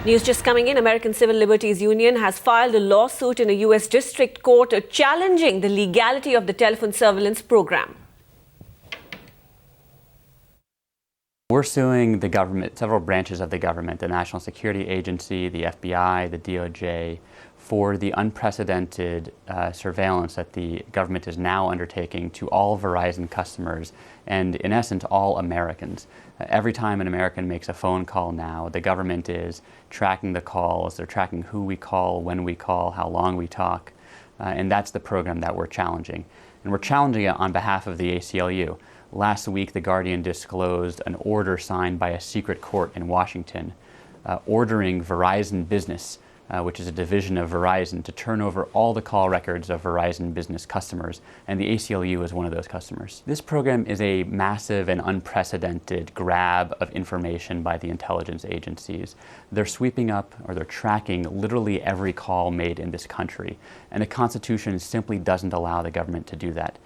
News just coming in. American Civil Liberties Union has filed a lawsuit in a U.S. district court challenging the legality of the telephone surveillance program. We're suing the government, several branches of the government, the National Security Agency, the FBI, the DOJ, for the unprecedented surveillance that the government is now undertaking to all Verizon customers and, in essence, all Americans. Every time an American makes a phone call now, the government is tracking the calls, they're tracking who we call, when we call, how long we talk, and that's the program that we're challenging. And we're challenging it on behalf of the ACLU. Last week, The Guardian disclosed an order signed by a secret court in Washington ordering Verizon Business, which is a division of Verizon, to turn over all the call records of Verizon Business customers, and the ACLU is one of those customers. This program is a massive and unprecedented grab of information by the intelligence agencies. They're sweeping up, or they're tracking literally every call made in this country, and the Constitution simply doesn't allow the government to do that.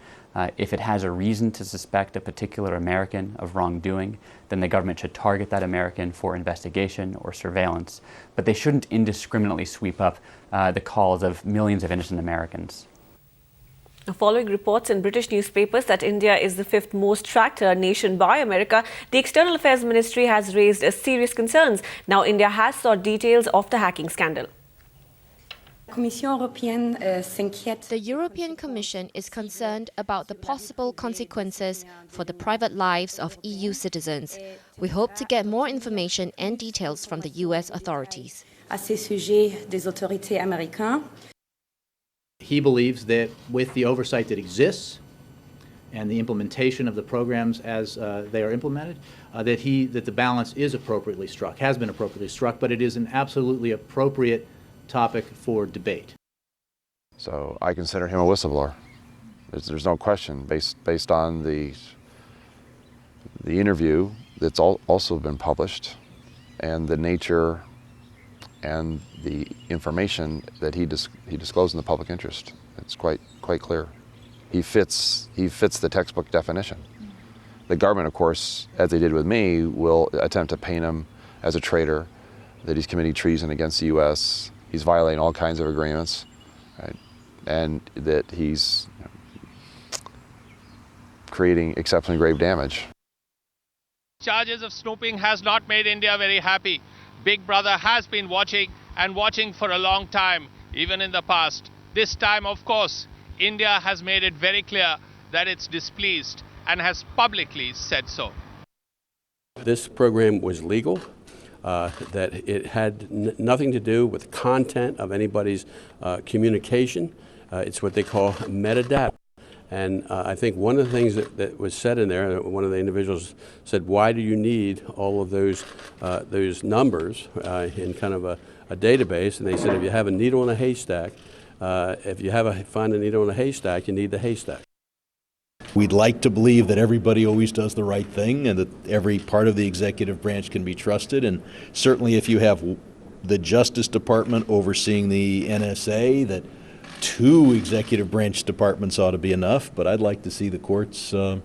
If it has a reason to suspect a particular American of wrongdoing, then the government should target that American for investigation or surveillance, but they shouldn't indiscriminately sweep up the calls of millions of innocent Americans. Following reports in British newspapers that India is the fifth most tracked nation by America, the External Affairs Ministry has raised serious concerns. Now India has sought details of the hacking scandal. The European Commission is concerned about the possible consequences for the private lives of EU citizens. We hope to get more information and details from the US authorities. He believes that with the oversight that exists and the implementation of the programs as they are implemented, that the balance is appropriately struck, has been appropriately struck, but it is an absolutely appropriate topic for debate. So I consider him a whistleblower. There's no question, based on the interview that's also been published, and the nature and the information that he disclosed in the public interest. It's quite clear. He fits the textbook definition. The government, of course, as they did with me, will attempt to paint him as a traitor, that he's committing treason against the U.S., he's violating all kinds of agreements, right? And that he's creating exceptionally grave damage. Charges of snooping has not made India very happy. Big Brother has been watching and watching for a long time, even in the past. This time, of course, India has made it very clear that it's displeased and has publicly said so. This program was legal. That it had nothing to do with content of anybody's communication. It's what they call metadata. And I think one of the things that was said in there, one of the individuals said, why do you need all of those numbers in kind of a database? And they said, if you have a needle in a haystack, if you find a needle in a haystack, you need the haystack. We'd like to believe that everybody always does the right thing and that every part of the executive branch can be trusted. And certainly if you have the Justice Department overseeing the NSA, that 2 executive branch departments ought to be enough. But I'd like to see the courts in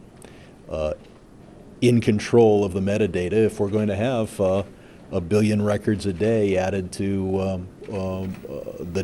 control of the metadata if we're going to have 1 billion records a day added to the